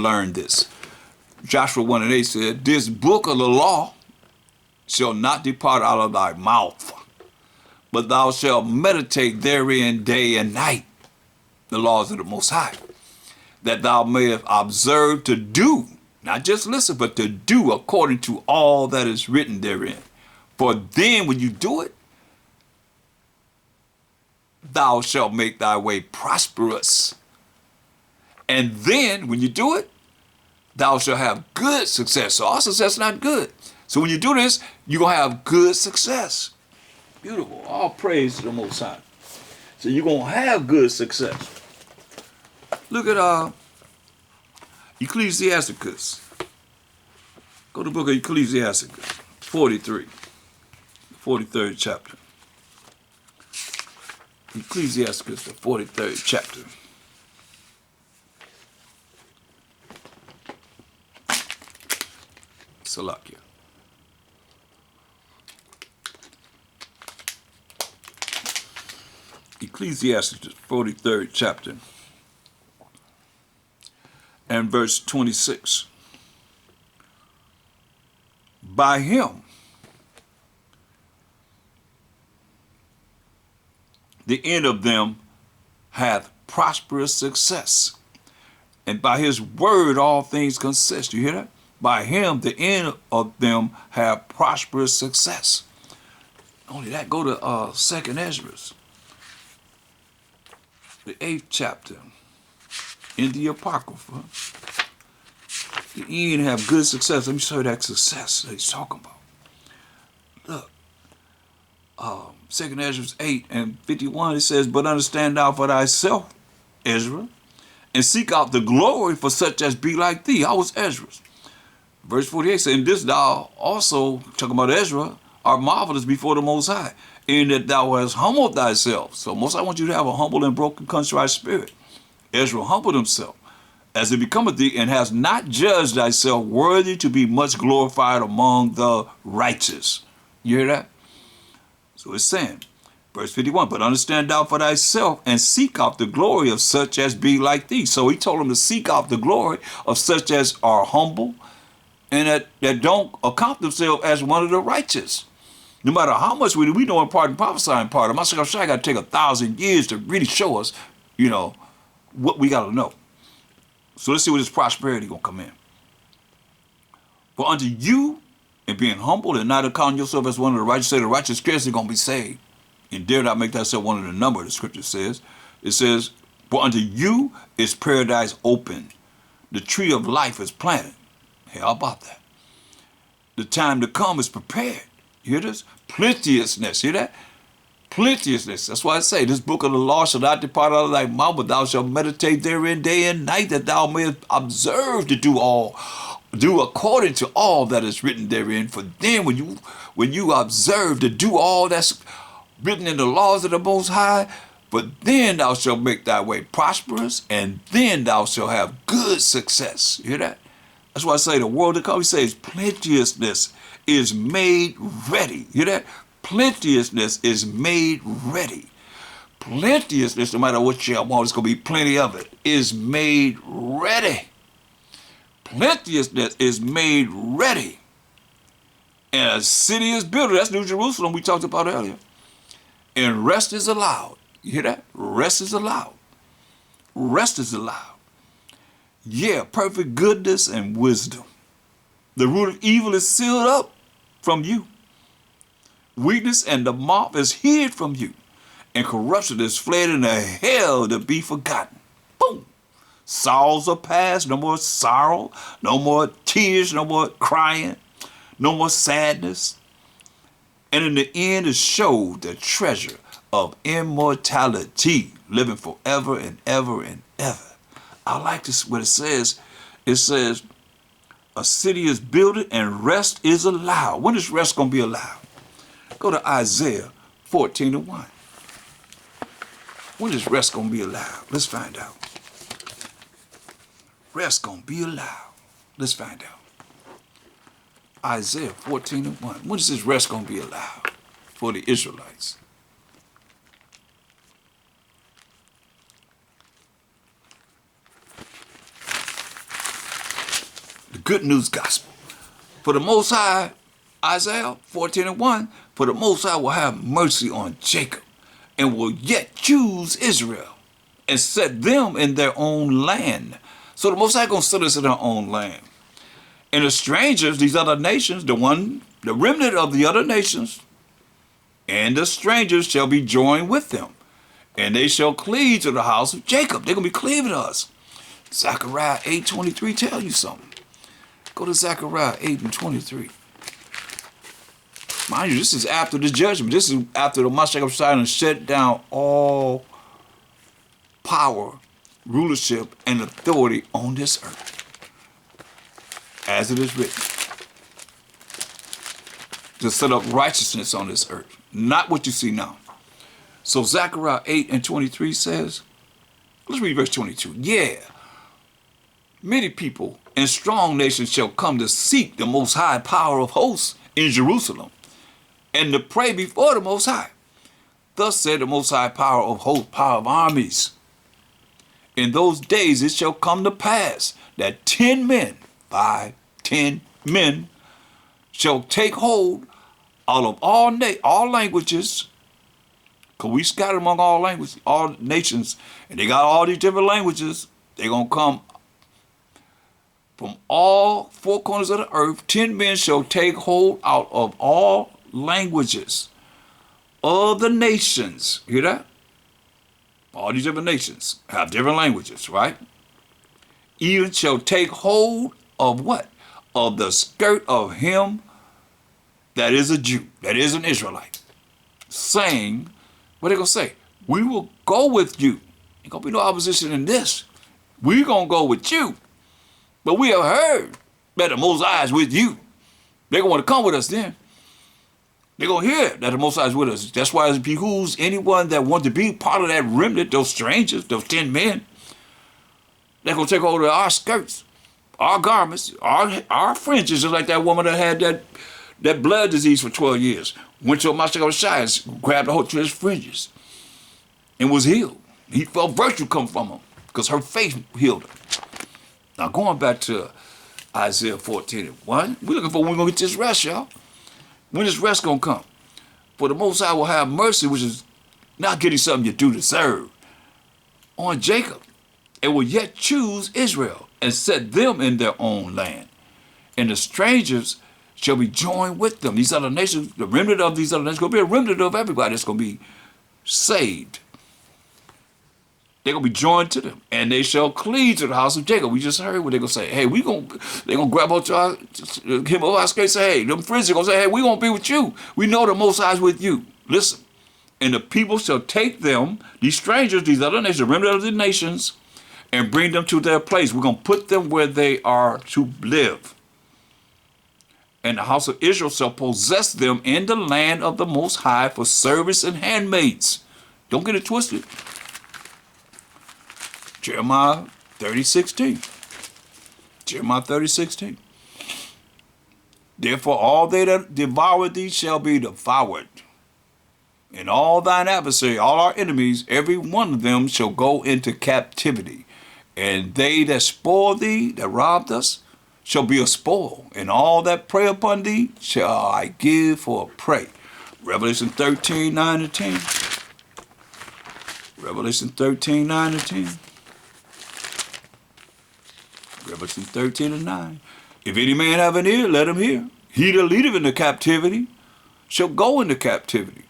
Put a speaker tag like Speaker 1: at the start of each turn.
Speaker 1: learn this. Joshua 1:8 said, this book of the law shall not depart out of thy mouth, but thou shalt meditate therein day and night, the laws of the Most High, that thou mayest observe to do, not just listen, but to do according to all that is written therein. For then when you do it, thou shalt make thy way prosperous. And then when you do it, thou shalt have good success. So our success is not good. So when you do this, you're going to have good success. Beautiful. All praise to the Most High. So you're going to have good success. Look at Ecclesiasticus. Go to the book of Ecclesiasticus, 43, 43rd chapter. Ecclesiasticus, the 43rd chapter. Salakia. Ecclesiastes 43rd chapter and verse 26. By him the end of them hath prosperous success, and by his word all things consist. You hear that? By him the end of them have prosperous success. Only that, go to 2nd Ezra, the 8th chapter, in the Apocrypha. The end have good success. Let me show you that success that he's talking about. Look, 2nd Ezra 8 and 51, it says, but understand thou for thyself, Ezra, and seek out the glory for such as be like thee. I was Ezra. Verse 48 says, and this thou also, talking about Ezra, art marvelous before the Most High, in that thou hast humbled thyself. So Most High wants you to have a humble and broken, contrite spirit. Ezra humbled himself, as it becometh thee, and has not judged thyself worthy to be much glorified among the righteous. You hear that? So it's saying, verse 51, but understand thou for thyself, and seek out the glory of such as be like thee. So he told him to seek out the glory of such as are humble, and that don't account themselves as one of the righteous. No matter how much we know in part and prophesy in part. My second got to take 1,000 years to really show us, what we got to know. So let's see where this prosperity going to come in. For unto you, and being humble and not accounting yourself as one of the righteous, say the righteous scarcely going to be saved. And dare not make thyself one of the number, the scripture says. It says, for unto you is paradise open. The tree of life is planted. Hey, how about that? The time to come is prepared. You hear this? Plenteousness. Hear that? Plenteousness. That's why I say, this book of the law shall not depart out of thy mouth, but thou shalt meditate therein day and night, that thou mayest observe to do according to all that is written therein. For then when you observe to do all that's written in the laws of the Most High, but then thou shalt make thy way prosperous, and then thou shalt have good success. You hear that? That's why I say the world to come, he says, plenteousness is made ready. You hear that? Plenteousness is made ready. Plenteousness, no matter what you want, it's going to be plenty of it, is made ready. Plenteousness is made ready. And a city is built. That's New Jerusalem we talked about earlier. And rest is allowed. You hear that? Rest is allowed. Rest is allowed. Yeah, perfect goodness and wisdom. The root of evil is sealed up from you. Weakness and the moth is hid from you. And corruption is fled into hell to be forgotten. Boom. Sorrows are past. No more sorrow. No more tears. No more crying. No more sadness. And in the end is showed the treasure of immortality, living forever and ever and ever. I like this, what it says. It says, a city is built and rest is allowed. When is rest going to be allowed? Go to Isaiah 14:1. When is rest going to be allowed? Let's find out. Rest going to be allowed. Let's find out. Isaiah 14:1. When is this rest going to be allowed for the Israelites? The good news gospel. For the Most High, Isaiah 14:1, for the Most High will have mercy on Jacob and will yet choose Israel and set them in their own land. So the Most High gonna set us in our own land. And the strangers, these other nations, the remnant of the other nations, and the strangers shall be joined with them, and they shall cleave to the house of Jacob. They're gonna be cleaving to us. Zechariah 8:23 tell you something. Go to Zechariah 8:23. Mind you, this is after the judgment. This is after the Mashiach of Sidon shut down all power, rulership, and authority on this earth. As it is written, to set up righteousness on this earth, not what you see now. So Zechariah 8:23 says, let's read verse 22. Yeah, many people and strong nations shall come to seek the Most High power of hosts in Jerusalem, and to pray before the Most High. Thus said the Most High power of hosts, power of armies. In those days it shall come to pass that 10 men, 10 men, shall take hold out of all languages, because we scattered among all languages, all nations, and they got all these different languages. They're going to come from all four corners of the earth. 10 men shall take hold out of all languages of the nations. Hear that? All these different nations have different languages, right? Even shall take hold of what? Of the skirt of him that is a Jew, that is an Israelite, saying, what they going to say? We will go with you. Ain't going to be no opposition in this. We're going to go with you. But we have heard that the Most High is with you. They're going to want to come with us then. They're going to hear that the Most High is with us. That's why it behooves anyone that wants to be part of that remnant, those strangers, those 10 men, they're going to take hold of our skirts, our garments, our fringes, just like that woman that had that blood disease for 12 years. Went to a Mashiach Shai and grabbed a hold of his fringes and was healed. He felt virtue come from him because her faith healed her. Now going back to Isaiah 14:1, we're looking for when we're going to get this rest, y'all. When is rest going to come? For the Most High will have mercy, which is not getting something you do deserve, on Jacob, and will yet choose Israel and set them in their own land. And the strangers shall be joined with them. These other nations, the remnant of these other nations, going to be a remnant of everybody that's going to be saved. They're going to be joined to them, and they shall cleave to the house of Jacob. We just heard what they're going to say. Hey, they're going to grab onto him over our skate and say, hey, them friends are going to say, hey, we're going to be with you. We know the Most High is with you. Listen, and the people shall take them, these strangers, these other nations, the remnant of the nations, and bring them to their place. We're going to put them where they are to live. And the house of Israel shall possess them in the land of the Most High for service and handmaids. Don't get it twisted. Jeremiah 30:16. Jeremiah 30:16. Therefore all they that devour thee shall be devoured. And all thine adversary, all our enemies, every one of them shall go into captivity. And they that spoil thee, that robbed us, shall be a spoil, and all that prey upon thee shall I give for a prey. Revelation 13:9-10. Revelation 13:9-10. Revelation 13:9. If any man have an ear, let him hear. He that leadeth into captivity shall go into captivity.